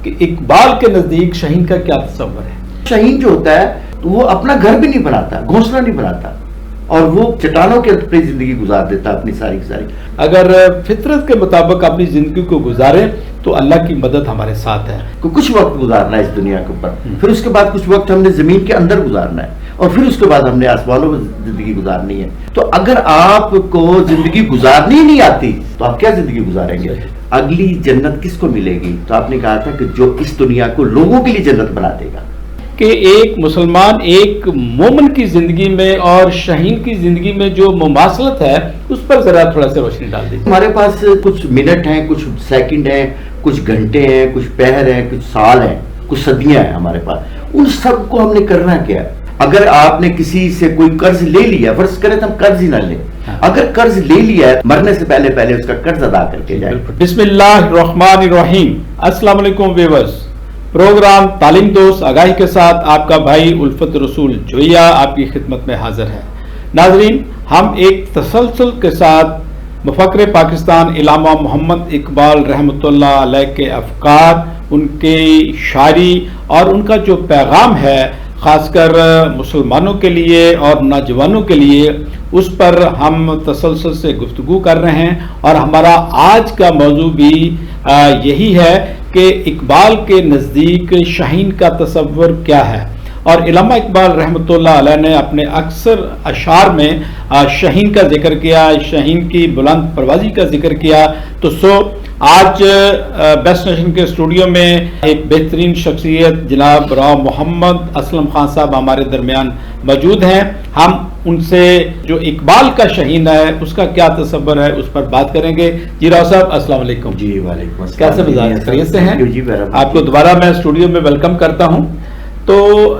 کہ اقبال کے نزدیک شاہین کا کیا تصور ہے؟ شاہین جو ہوتا ہے وہ اپنا گھر بھی نہیں بناتا، گھونسلہ نہیں بناتا، اور وہ چٹانوں کے اپنی زندگی گزار دیتا اپنی ساری کی ساری۔ اگر فطرت کے مطابق اپنی زندگی کو گزارے تو اللہ کی مدد ہمارے ساتھ ہے۔ کچھ وقت گزارنا ہے اس دنیا کے اوپر، پھر اس کے بعد کچھ وقت ہم نے زمین کے اندر گزارنا ہے، اور پھر اس کے بعد ہم نے آسمانوں میں زندگی گزارنی ہے۔ تو اگر آپ کو زندگی گزارنی ہی نہیں آتی تو آپ کیا زندگی گزاریں گے؟ اگلی جنت کس کو ملے گی؟ تو آپ نے کہا تھا کہ جو اس دنیا کو لوگوں کے لیے جنت بنا دے گا۔ کہ ایک مسلمان ایک مومن کی زندگی میں اور شاہین کی زندگی میں جو مماثلت ہے اس پر ذرا تھوڑا سا روشنی ڈال دیجیے۔ ہمارے پاس کچھ منٹ ہیں، کچھ سیکنڈ ہیں، کچھ گھنٹے ہیں، کچھ پہر ہیں، کچھ سال ہیں، کچھ صدیاں ہیں ہمارے پاس۔ ان سب کو ہم نے کرنا کیا؟ اگر آپ نے کسی سے کوئی قرض لے لیا، فرض کریں تو ہم قرض ہی نہ لیں، اگر قرض لے لیا ہے مرنے سے پہلے اس کا قرض ادا کر کے جائیں۔ بسم اللہ الرحمن الرحیم۔ السلام علیکم ویورز، پروگرام تعلیم دوست آگاہی کے ساتھ آپ کا بھائی الفت رسول جویہ آپ کی خدمت میں حاضر ہے۔ ناظرین، ہم ایک تسلسل کے ساتھ مفکر پاکستان علامہ محمد اقبال رحمۃ اللہ علیہ کے افکار، ان کی شاعری اور ان کا جو پیغام ہے خاص کر مسلمانوں کے لیے اور نوجوانوں کے لیے، اس پر ہم تسلسل سے گفتگو کر رہے ہیں، اور ہمارا آج کا موضوع بھی یہی ہے کہ اقبال کے نزدیک شاہین کا تصور کیا ہے۔ اور علامہ اقبال رحمۃ اللہ علیہ نے اپنے اکثر اشعار میں شاہین کا ذکر کیا، شاہین کی بلند پروازی کا ذکر کیا۔ تو آج بیسٹ نیشن کے اسٹوڈیو میں ایک بہترین شخصیت جناب راؤ محمد اسلم خان صاحب ہمارے درمیان موجود ہیں۔ ہم ان سے جو اقبال کا شاہین ہے اس کا کیا تصور ہے اس پر بات کریں گے۔ جی راؤ صاحب السلام علیکم۔ جی وعلیکم السلام۔ کیسے مزاج؟ خیریت سے ہیں؟ جی آپ کو دوبارہ میں اسٹوڈیو میں ویلکم کرتا ہوں۔ تو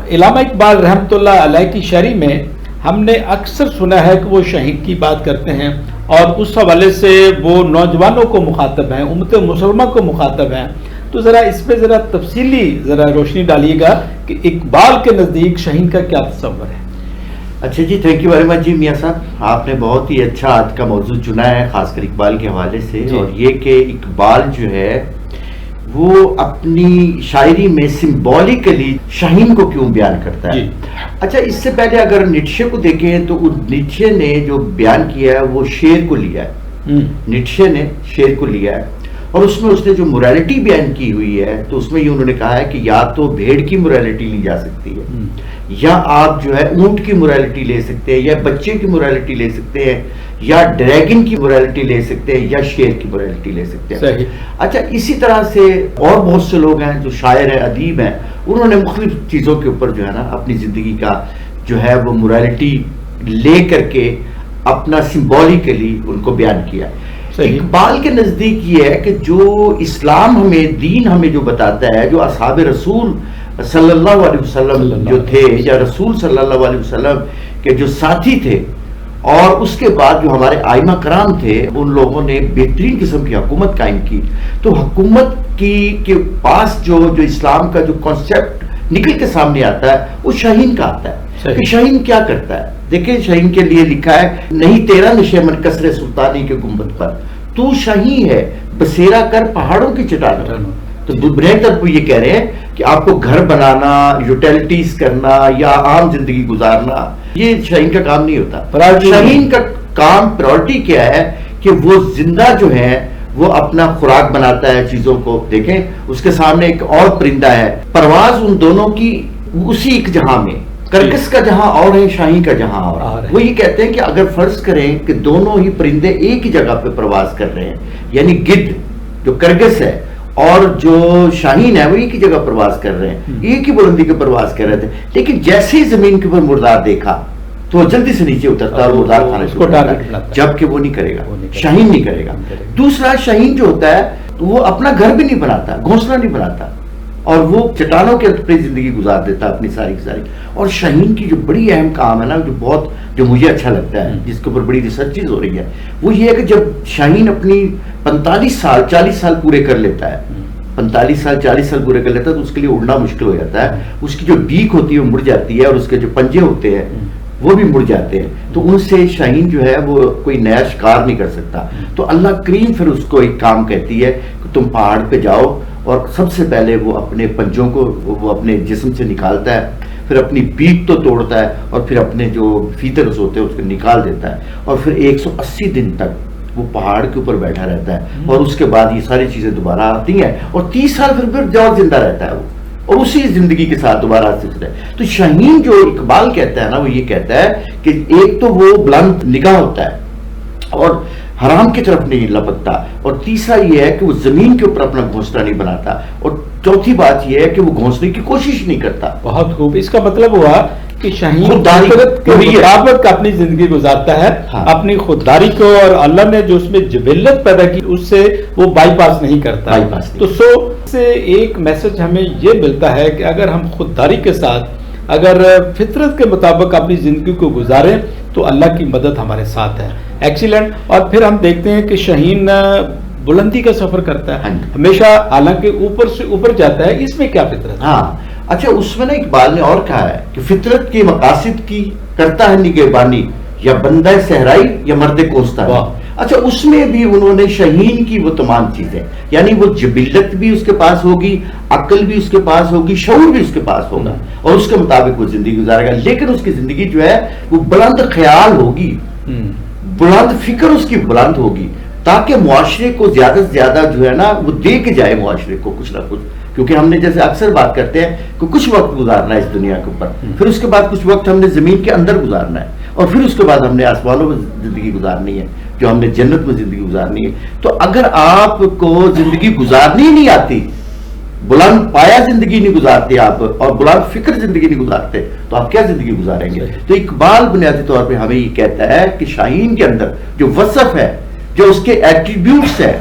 علامہ اقبال رحمۃ اللہ علیہ کی شاعری میں ہم نے اکثر سنا ہے کہ وہ شاہین کی بات کرتے ہیں، اور اس حوالے سے وہ نوجوانوں کو مخاطب ہیں، امت مسلمہ کو مخاطب ہیں۔ تو ذرا اس پہ ذرا تفصیلی ذرا روشنی ڈالیے گا کہ اقبال کے نزدیک شاہین کا کیا تصور ہے۔ اچھا جی، تھینک یو ویری مچ جی میاں صاحب، آپ نے بہت ہی اچھا آج کا موضوع چنا ہے خاص کر اقبال کے حوالے سے، اور یہ کہ اقبال جو ہے وہ اپنی شاعری میں سمبولیکلی شاہین کو کیوں بیان کرتا ہے۔ اچھا، اس سے پہلے اگر نیٹشے کو دیکھیں تو نیٹشے نے جو بیان کیا ہے وہ شعر کو لیا ہے، نیٹشے نے شعر کو لیا ہے، اور اس میں اس نے جو موریلٹی بیان کی ہوئی ہے تو اس میں یہ انہوں نے کہا ہے کہ یا تو بھیڑ کی موریلٹی لی جا سکتی ہے، یا آپ جو ہے اونٹ کی موریلٹی لے سکتے ہیں، یا بچے کی موریلٹی لے سکتے ہیں، یا ڈریگن کی موریلٹی لے سکتے ہیں، یا شیر کی موریلٹی لے سکتے ہیں۔ صحیح۔ اچھا، اسی طرح سے اور بہت سے لوگ ہیں جو شاعر ہیں، ادیب ہیں، انہوں نے مختلف چیزوں کے اوپر جو ہے نا اپنی زندگی کا جو ہے وہ موریلٹی لے کر کے اپنا سمبولیکلی ان کو بیان کیا۔ اقبال کے نزدیک یہ ہے کہ جو اسلام ہمیں، دین ہمیں جو بتاتا ہے، جو اصحاب رسول صلی اللہ علیہ وسلم جو تھے، یا رسول صلی اللہ علیہ وسلم کے جو ساتھی تھے، اور اس کے بعد جو ہمارے آئمہ کرام تھے، ان لوگوں نے بہترین قسم کی حکومت قائم کی۔ تو حکومت کے پاس جو اسلام کا جو کانسیپٹ نکل کے سامنے آتا ہے وہ شاہین کا آتا ہے کہ شاہین کیا کرتا ہے۔ دیکھیں، شاہین کے لیے لکھا ہے، نہیں تیرا نشے من کسر سلطانی کے گنبد پر، تو شاہین ہے بسیرا کر پہاڑوں کی چٹانوں۔ تو بنیادی طور پر یہ کہہ رہے ہیں کہ آپ کو گھر بنانا، یوٹیلٹیز کرنا، یا عام زندگی گزارنا، یہ شاہین کا کام نہیں ہوتا۔ شاہین کا کام، پرائورٹی کیا ہے کہ وہ زندہ جو ہے وہ اپنا خوراک بناتا ہے چیزوں کو۔ دیکھیں، اس کے سامنے ایک اور پرندہ ہے، پرواز ان دونوں کی اسی ایک جہاں میں، کرکس کا جہاں اور ہے، شاہین کا جہاں اور ہے۔ وہ یہ کہتے ہیں کہ اگر فرض کریں کہ دونوں ہی پرندے ایک ہی جگہ پہ پرواز کر رہے ہیں، یعنی گدھ جو کرگس ہے اور جو شاہین ہے وہ ایک ہی جگہ پرواز کر رہے ہیں، ایک ہی بلندی کے پرواز کر رہے تھے، لیکن جیسے ہی زمین کے اوپر مردار دیکھا تو جلدی سے نیچے اترتا اور مردار کھانا شروع کرتا ہے، جبکہ وہ نہیں کرے گا، شاہین نہیں کرے گا۔ دوسرا، شاہین جو ہوتا ہے وہ اپنا گھر بھی نہیں بناتا، گھونسلہ نہیں بناتا، اور وہ چٹانوں کے اپنی زندگی گزار دیتا اپنی ساری کی ساری۔ اور شاہین کی جو بڑی اہم کام ہے نا، جو مجھے اچھا لگتا ہے، جس کے اوپر بڑی ریسرچز ہو رہی ہے، وہ یہ ہے کہ جب شاہین اپنی 45 سال 40 سال پورے کر لیتا ہے، 45 سال 40 سال پورے کر لیتا ہے تو اس کے لیے اڑنا مشکل ہو جاتا ہے، اس کی جو بیک ہوتی ہے وہ مڑ جاتی ہے، اور اس کے جو پنجے ہوتے ہیں وہ بھی مڑ جاتے ہیں، تو ان سے شاہین جو ہے وہ کوئی نیا شکار نہیں کر سکتا۔ تو اللہ کریم پھر اس کو ایک کام کہتی ہے کہ تم پہاڑ پہ جاؤ اور سب سے پہلے وہ اپنے پنجوں کو وہ اپنے جسم سے نکالتا ہے، پھر اپنی پیٹھ تو توڑتا ہے اور پھر اپنے جو فیترز ہوتے ہیں اس کو نکال دیتا ہے، اور پھر 180 دن تک وہ پہاڑ کے اوپر بیٹھا رہتا ہے، اور اس کے بعد یہ ساری چیزیں دوبارہ آتی ہیں، اور 30 سال پھر اور زندہ رہتا ہے وہ، اور اسی زندگی کے ساتھ دوبارہ سلسلہ ہے۔ تو شاہین جو اقبال کہتا ہے نا، وہ یہ کہتا ہے کہ ایک تو وہ بلند نگاہ ہوتا ہے اور حرام کی طرف نہیں لپکتا، اور تیسرا یہ ہے کہ وہ زمین کے اوپر اپنا گھونسلہ نہیں بناتا، اور چوتھی بات یہ ہے کہ وہ گھونسنے کی کوشش نہیں کرتا۔ بہت خوب، اس کا مطلب ہوا کہ شاہین خودداری فطرت کے مطابق اپنی زندگی گزارتا ہے، اپنی خودداری کو، اور اللہ نے جو اس میں جبلت پیدا کی اس سے وہ بائی پاس نہیں کرتا۔ تو سے ایک میسج ہمیں یہ ملتا ہے کہ اگر ہم خودداری کے ساتھ اگر فطرت کے مطابق اپنی زندگی کو گزاریں تو اللہ کی مدد ہمارے ساتھ ہے۔ ایکسیلنٹ۔ اور پھر ہم دیکھتے ہیں کہ شاہین بلندی کا سفر کرتا ہے ہمیشہ، حالانکہ اوپر سے اوپر جاتا ہے، اس میں کیا فطرت؟ ہاں اچھا، اس میں نا اقبال نے اور کہا ہے کہ فطرت کے مقاصد کی کرتا ہے نگہبانی، یا بندہ صحرائی یا مرد کوستانی۔ اچھا، اس میں بھی انہوں نے شاہین کی وہ تمام چیزیں، یعنی وہ جبلت بھی اس کے پاس ہوگی، عقل بھی اس کے پاس ہوگی، شعور بھی اس کے پاس ہوگا، اور اس کے مطابق وہ زندگی گزارے گا، لیکن اس کی زندگی جو ہے وہ بلند خیال ہوگی، بلند فکر اس کی بلند ہوگی، تاکہ معاشرے کو زیادہ سے زیادہ جو ہے نا وہ دے کے جائے معاشرے کو کچھ نہ کچھ، کیونکہ ہم نے جیسے اکثر بات کرتے ہیں کہ کچھ وقت گزارنا ہے اس دنیا کے اوپر، پھر اس کے بعد کچھ وقت ہم نے زمین کے اندر گزارنا ہے، اور پھر اس کے بعد ہم نے آسمانوں میں زندگی گزارنی ہے، جو ہم نے جنت میں زندگی گزارنی ہے۔ تو اگر آپ کو زندگی گزارنی نہیں آتی، بلند پایا زندگی نہیں گزارتے آپ، اور بلند فکر زندگی نہیں گزارتے، تو آپ کیا زندگی گزاریں گے؟ تو اقبال بنیادی طور پہ ہمیں یہ کہتا ہے کہ شاہین کے اندر جو وصف ہے، جو اس کے ایٹریبیوٹس ہیں،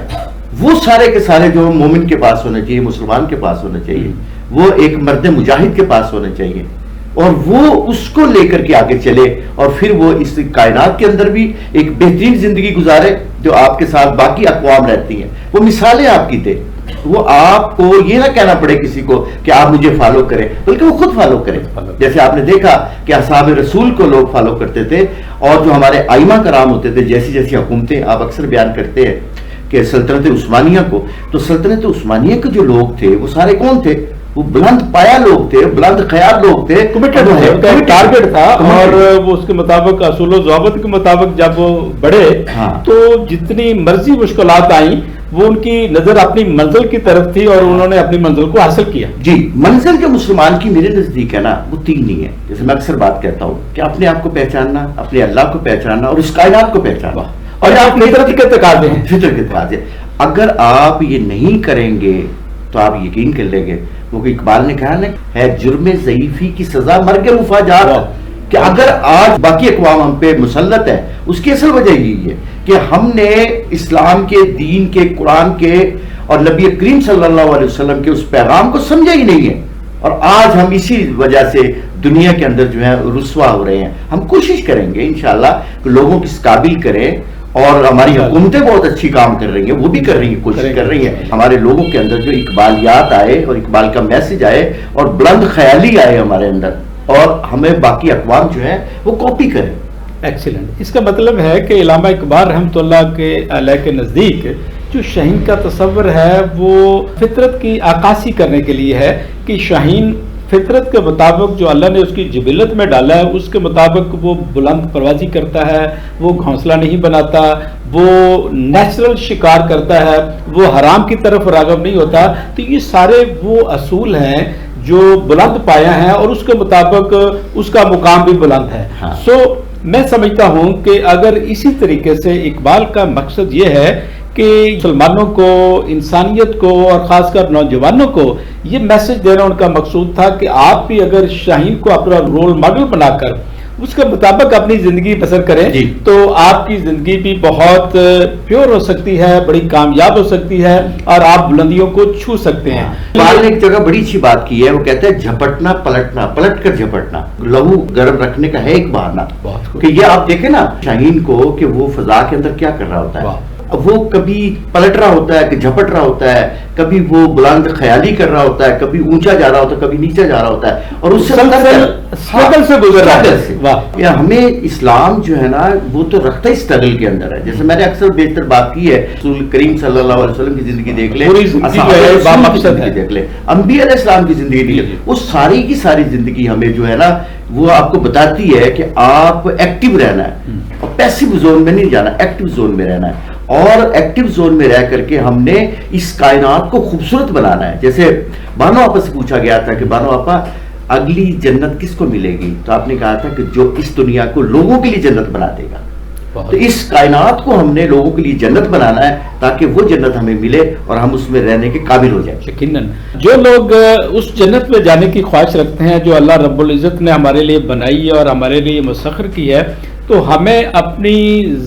وہ سارے کے سارے جو مومن کے پاس ہونے چاہیے، مسلمان کے پاس ہونے چاہیے، وہ ایک مرد مجاہد کے پاس ہونے چاہیے، اور وہ اس کو لے کر کے آگے چلے، اور پھر وہ اس کائنات کے اندر بھی ایک بہترین زندگی گزارے جو آپ کے ساتھ باقی اقوام رہتی ہیں، وہ مثالیں آپ کی دے، وہ آپ کو یہ نہ کہنا پڑے کسی کو کہ آپ مجھے فالو کریں، بلکہ وہ خود فالو کریں۔ جیسے آپ نے دیکھا کہ اصحاب رسول کو لوگ فالو کرتے تھے، اور جو ہمارے ائمہ کرام ہوتے تھے، جیسی جیسی حکومتیں آپ اکثر بیان کرتے ہیں کہ سلطنت عثمانیہ کو، تو سلطنت عثمانیہ کے جو لوگ تھے وہ سارے کون تھے؟ وہ بلند پایا لوگ تھے، بلند خیال لوگ تھے، کمیٹڈ تھے، ان کا ایک ٹارگٹ تھا، اور وہ اس کے مطابق اصول و ضوابط کے مطابق جب وہ بڑھے تو جتنی مرضی مشکلات آئیں وہ ان کی نظر اپنی منزل کی طرف تھی، اور انہوں نے اپنی منزل کو حاصل کیا۔ جی، منزل جو مسلمان کی میرے نزدیک ہے نا، وہ تین ہی ہے، جیسے میں اکثر بات کہتا ہوں کہ اپنے آپ کو پہچاننا، اپنے اللہ کو پہچاننا، اور اس کائنات کو پہچاننا، اور آپ فطرت کے تقاضے ہیں، فطر کے تقاضے۔ اگر آپ یہ نہیں کریں گے تو آپ یقین کر لیں گے، کیونکہ اقبال نے کہا نا ہے جرم ضعیفی کی سزا مرگ مفاجات، کہ اگر آج باقی اقوام ہم پہ مسلط ہے، اس کی اصل وجہ یہی ہے کہ ہم نے اسلام کے دین کے، قرآن کے اور نبی کریم صلی اللہ علیہ وسلم کے اس پیغام کو سمجھا ہی نہیں ہے، اور آج ہم اسی وجہ سے دنیا کے اندر جو ہے رسوا ہو رہے ہیں۔ ہم کوشش کریں گے انشاءاللہ کہ لوگوں کی اس قابل کریں، اور ہماری حکومتیں بہت اچھی کام کر رہی ہیں، وہ بھی کر رہی ہیں، کوشش کر رہی ہیں، ہمارے لوگوں کے اندر جو اقبالیات آئے اور اقبال کا میسج آئے اور بلند خیالی آئے ہمارے اندر، اور ہمیں باقی اقوام جو ہے وہ کاپی کریں۔ ایکسیلنٹ۔ اس کا مطلب ہے کہ علامہ اقبال رحمۃ اللہ کے علیہ کے نزدیک جو شاہین کا تصور ہے وہ فطرت کی عکاسی کرنے کے لیے ہے، کہ شاہین فطرت کے مطابق جو اللہ نے اس کی جبلت میں ڈالا ہے اس کے مطابق وہ بلند پروازی کرتا ہے، وہ گھونسلہ نہیں بناتا، وہ نیچرل شکار کرتا ہے، وہ حرام کی طرف راغب نہیں ہوتا۔ تو یہ سارے وہ اصول ہیں جو بلند پایا ہے، اور اس کے مطابق اس کا مقام بھی بلند ہے۔ میں سمجھتا ہوں کہ اگر اسی طریقے سے اقبال کا مقصد یہ ہے کہ مسلمانوں کو، انسانیت کو، اور خاص کر نوجوانوں کو یہ میسج دینا ان کا مقصود تھا کہ آپ بھی اگر شاہین کو اپنا رول ماڈل بنا کر اس کے مطابق اپنی زندگی بسر کریں تو آپ کی زندگی بھی بہت پیور ہو سکتی ہے، بڑی کامیاب ہو سکتی ہے، اور آپ بلندیوں کو چھو سکتے ہیں۔ اقبال نے ایک جگہ بڑی اچھی بات کی ہے، وہ کہتے ہیں جھپٹنا پلٹنا، پلٹ کر جھپٹنا، لہو گرم رکھنے کا ہے ایک بہانہ۔ کہ یہ آپ دیکھیں نا شاہین کو کہ وہ فضا کے اندر کیا کر رہا ہوتا ہے، وہ کبھی پلٹ رہا ہوتا ہے کہ جھپٹ رہا ہوتا ہے, کبھی وہ بلند خیالی کر رہا ہوتا ہے, کبھی اونچا جا رہا ہوتا ہے, کبھی نیچے جا رہا ہوتا ہے, اور اس سے گزر رہا ہے. ہمیں اسلام جو ہے نا وہ تو رکھتا ہے اسٹرگل کے اندر ہے. جیسے میں نے اکثر بیشتر بات کی ہے, رسول کریم صلی اللہ علیہ وسلم کی زندگی دیکھ لیں, دیکھ لیں, انبیاء علیہ السلام کی زندگی دیکھ لیں, وہ ساری کی ساری زندگی ہمیں جو ہے نا وہ آپ کو بتاتی ہے کہ آپ ایکٹیو رہنا ہے, اور پیسیو زون میں نہیں جانا, ایکٹیو زون میں رہنا ہے. اور ایکٹیو زون میں رہ کر کے ہم نے اس کائنات کو خوبصورت بنانا ہے. جیسے بانو آپا سے پوچھا گیا تھا کہ بانو آپا اگلی جنت کس کو ملے گی, تو آپ نے کہا تھا کہ جو اس دنیا کو لوگوں کے لیے جنت بنا دے گا. تو اس کائنات کو ہم نے لوگوں کے لیے جنت بنانا ہے تاکہ وہ جنت ہمیں ملے اور ہم اس میں رہنے کے قابل ہو جائیں. یقیناً جو لوگ اس جنت میں جانے کی خواہش رکھتے ہیں جو اللہ رب العزت نے ہمارے لیے بنائی ہے اور ہمارے لیے مسخر کی ہے, تو ہمیں اپنی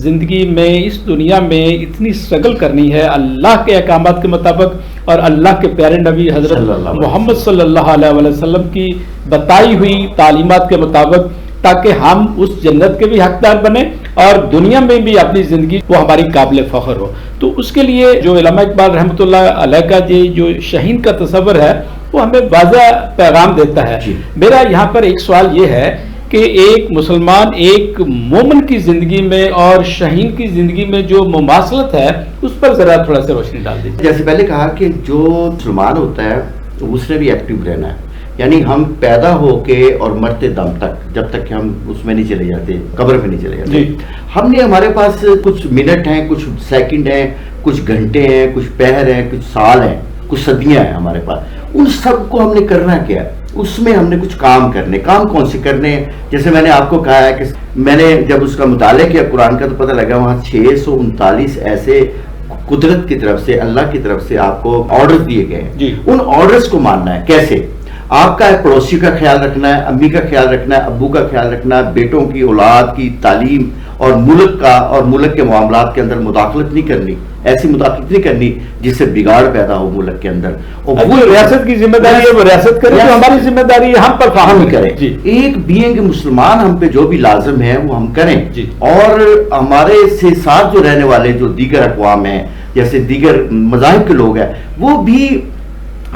زندگی میں اس دنیا میں اتنی سٹرگل کرنی ہے اللہ کے احکامات کے مطابق اور اللہ کے پیارے نبی حضرت محمد صلی اللہ علیہ وسلم کی بتائی ہوئی تعلیمات کے مطابق, تاکہ ہم اس جنت کے بھی حقدار بنیں اور دنیا میں بھی اپنی زندگی وہ ہماری قابل فخر ہو. تو اس کے لیے جو علامہ اقبال رحمۃ اللہ علیہ کا جو شہین کا تصور ہے وہ ہمیں واضح پیغام دیتا ہے. میرا یہاں پر ایک سوال یہ ہے کہ ایک مسلمان ایک مومن کی زندگی میں اور شہین کی زندگی میں جو مماثلت ہے اس پر ذرا تھوڑا سا روشنی ڈال دیجیے. جیسے پہلے کہا کہ جو مسلمان ہوتا ہے اس نے بھی ایکٹیو رہنا ہے, یعنی ہم پیدا ہو کے اور مرتے دم تک, جب تک کہ ہم اس میں نہیں چلے جاتے, قبر میں نہیں چلے جاتے, ہم نے ہمارے پاس کچھ منٹ ہیں, کچھ سیکنڈ ہیں, کچھ گھنٹے ہیں, کچھ پہر ہیں, کچھ سال ہیں, کچھ صدیاں ہیں ہمارے پاس. ان سب کو ہم نے کرنا کیا ہے, اس میں ہم نے کچھ کام کرنے. کام کون سے کرنے ہیں؟ جیسے میں نے آپ کو کہا ہے کہ میں نے جب اس کا مطالعہ کیا قرآن کا, تو پتہ لگا وہاں 639 ایسے قدرت کی طرف سے, اللہ کی طرف سے آپ کو آرڈر دیے گئے ہیں. ان آرڈرز کو ماننا ہے. کیسے؟ آپ کا پڑوسی کا خیال رکھنا ہے, امی کا خیال رکھنا ہے, ابو کا خیال رکھنا ہے, بیٹوں کی, اولاد کی تعلیم اور ملک کا اور ملک کے معاملات کے اندر مداخلت نہیں کرنی, ایسی مداخلت نہیں کرنی جس سے بگاڑ پیدا ہو ملک کے اندر. اور وہ ریاست کی ذمہ داری ہے, وہ ریاست کرے, ہماری ذمہ داری ہے ہم پر فراہم کریں. ایک بینگ مسلمان ہم پہ جو بھی لازم ہے وہ ہم کریں, اور ہمارے سے ساتھ جو رہنے والے جو دیگر اقوام ہیں, جیسے دیگر مذاہب کے لوگ ہیں, وہ بھی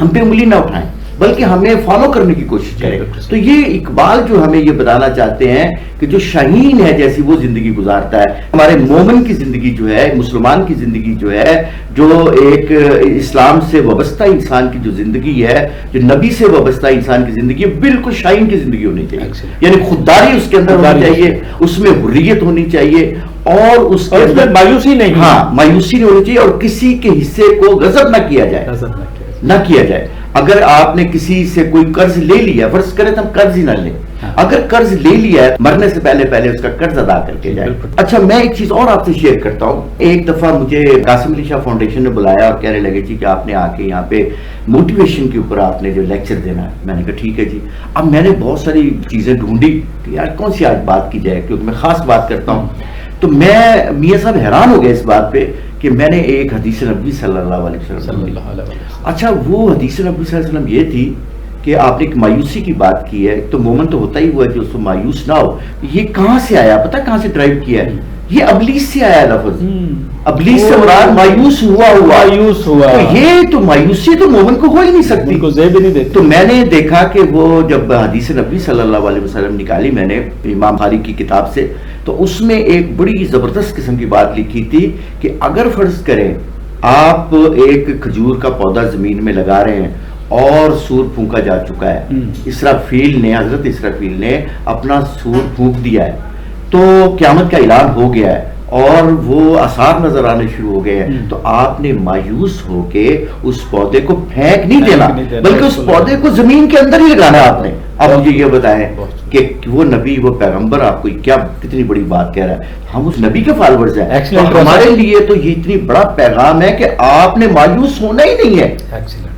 ہم پہ انگلی نہ اٹھائیں بلکہ ہمیں فالو کرنے کی کوشش کریں. تو یہ اقبال جو ہمیں یہ بتانا چاہتے ہیں کہ جو شہین ہے جیسی وہ زندگی گزارتا ہے, ہمارے مومن کی زندگی جو ہے, مسلمان کی زندگی جو ہے, جو ایک اسلام سے وابستہ انسان کی جو زندگی ہے, جو نبی سے وابستہ انسان کی زندگی ہے, بالکل شاہین کی زندگی ہونی چاہیے. یعنی خودداری اس کے اندر ہونی چاہیے, اس میں حریت ہونی چاہیے, اور اس کے اندر مایوسی نہیں, ہاں مایوسی نہیں ہونی چاہیے, اور کسی کے حصے کو غضب نہ کیا جائے. اگر آپ نے کسی سے کوئی قرض لے لیا, فرض کریں تو ہم قرض ہی نہ لیں, اگر قرض لے لیا ہے مرنے سے پہلے اس کا قرض ادا کر کے جائے. اچھا میں ایک چیز اور آپ سے شیئر کرتا ہوں. ایک دفعہ مجھے قاسم علی شاہ فاؤنڈیشن نے بلایا اور کہنے لگے جی کہ آپ نے آ کے یہاں پہ موٹیویشن کے اوپر آپ نے جو لیکچر دینا ہے. میں نے کہا ٹھیک ہے جی. اب میں نے بہت ساری چیزیں ڈھونڈی کہ یار کون سی آج بات کی جائے, کیونکہ میں خاص بات کرتا ہوں. تو میں میاں صاحب حیران ہو گئے اس بات پہ کہ میں نے ایک حدیث نبوی صلی اللہ علیہ وسلم, اچھا وہ حدیث نبوی صلی اللہ علیہ وسلم یہ تھی کہ آپ نے ایک مایوسی کی بات کی ہے, تو مومن تو ہوتا ہی ہوا ہے جو اس کو مایوس نہ ہو. یہ کہاں سے آیا, پتہ کہاں سے ڈرائیو کیا ہے؟ یہ ابلیس سے آیا لفظ. ابلیس سے مراد مایوس ہوا. تو یہ تو مایوسی تو مومن کو ہو ہی نہیں سکتی. تو میں نے دیکھا کہ وہ جب حدیث نبوی صلی اللہ علیہ وسلم نکالی میں نے امام بخاری کی کتاب سے, تو اس میں ایک بڑی زبردست قسم کی بات لکھی تھی کہ اگر فرض کریں آپ ایک کھجور کا پودا زمین میں لگا رہے ہیں اور سور پھونکا جا چکا ہے, حضرت اسرافیل نے اپنا سور پھونک دیا ہے, تو قیامت کا اعلان ہو گیا ہے اور وہ آثار نظر آنے شروع ہو گئے ہیں, تو آپ نے مایوس ہو کے اس پودے کو پھینک نہیں دینا بلکہ اس پودے کو زمین کے اندر ہی لگانا ہے آپ نے. اب مجھے یہ بتائیں کہ وہ نبی, وہ پیغمبر آپ کو کیا کتنی بڑی بات کہہ رہا ہے, ہم اس نبی کے فالوورز ہیں, ہمارے لیے تو یہ اتنی بڑا پیغام ہے کہ آپ نے مایوس ہونا ہی نہیں ہے.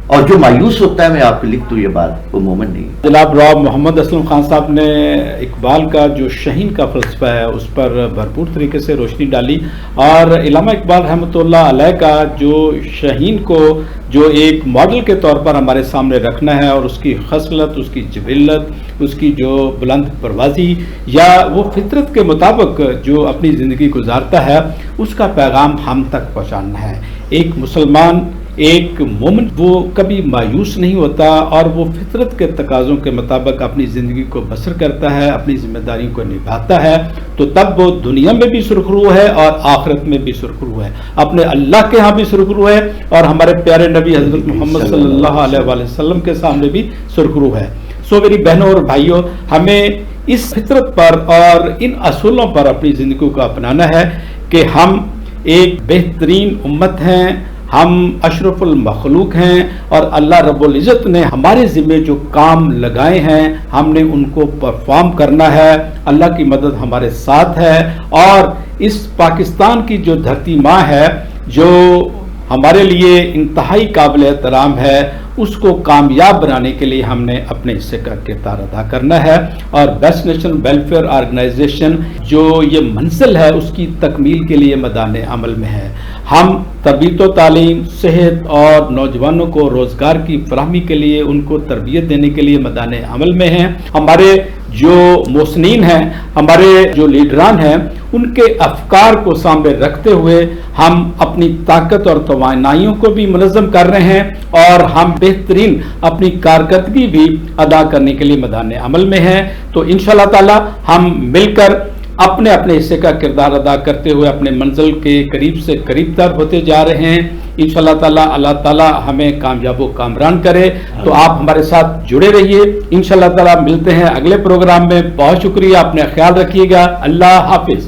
اور جو مایوس ہوتا ہے، میں آپ کو لکھ دوں یہ بات، وہ مومن نہیں. جناب راو محمد اسلم خان صاحب نے اقبال کا جو شہین کا فلسفہ ہے اس پر بھرپور طریقے سے روشنی ڈالی، اور علامہ اقبال رحمۃ اللہ علیہ کا جو شہین کو جو ایک ماڈل کے طور پر ہمارے سامنے رکھنا ہے، اور اس کی خصلت، اس کی جبلت، اس کی جو بلند پروازی یا وہ فطرت کے مطابق جو اپنی زندگی گزارتا ہے، اس کا پیغام ہم تک پہنچانا ہے. ایک مسلمان، ایک مومن، وہ کبھی مایوس نہیں ہوتا اور وہ فطرت کے تقاضوں کے مطابق اپنی زندگی کو بسر کرتا ہے، اپنی ذمہ داریوں کو نبھاتا ہے، تو تب وہ دنیا میں بھی سرخرو ہے اور آخرت میں بھی سرخرو ہے، اپنے اللہ کے ہاں بھی سرخرو ہے، اور ہمارے پیارے نبی حضرت محمد صلی اللہ علیہ وآلہ وسلم کے سامنے بھی سرخرو ہے. سو میری بہنوں اور بھائیوں، ہمیں اس فطرت پر اور ان اصولوں پر اپنی زندگی کو اپنانا ہے کہ ہم ایک بہترین امت ہیں، ہم اشرف المخلوق ہیں، اور اللہ رب العزت نے ہمارے ذمہ جو کام لگائے ہیں ہم نے ان کو پرفارم کرنا ہے. اللہ کی مدد ہمارے ساتھ ہے، اور اس پاکستان کی جو دھرتی ماں ہے جو ہمارے لیے انتہائی قابل احترام ہے، اس کو کامیاب بنانے کے لیے ہم نے اپنے حصے کا کردار ادا کرنا ہے. اور بیسٹ نیشنل ویلفیئر آرگنائزیشن جو یہ منزل ہے اس کی تکمیل کے لیے میدان عمل میں ہے. ہم تربیت و تعلیم، صحت اور نوجوانوں کو روزگار کی فراہمی کے لیے، ان کو تربیت دینے کے لیے میدان عمل میں ہیں. ہمارے جو محسنین ہیں، ہمارے جو لیڈران ہیں، ان کے افکار کو سامنے رکھتے ہوئے ہم اپنی طاقت اور توانائیوں کو بھی منظم کر رہے ہیں، اور ہم بہترین اپنی کارکردگی بھی ادا کرنے کے لیے میدان عمل میں ہیں. تو انشاءاللہ تعالی ہم مل کر اپنے اپنے حصے کا کردار ادا کرتے ہوئے اپنے منزل کے قریب سے قریب تر ہوتے جا رہے ہیں. انشاءاللہ تعالی اللہ تعالی ہمیں کامیاب و کامران کرے. تو آپ ہمارے ساتھ جڑے رہیے. انشاءاللہ تعالی ملتے ہیں اگلے پروگرام میں. بہت شکریہ، اپنے خیال رکھیے گا. اللہ حافظ.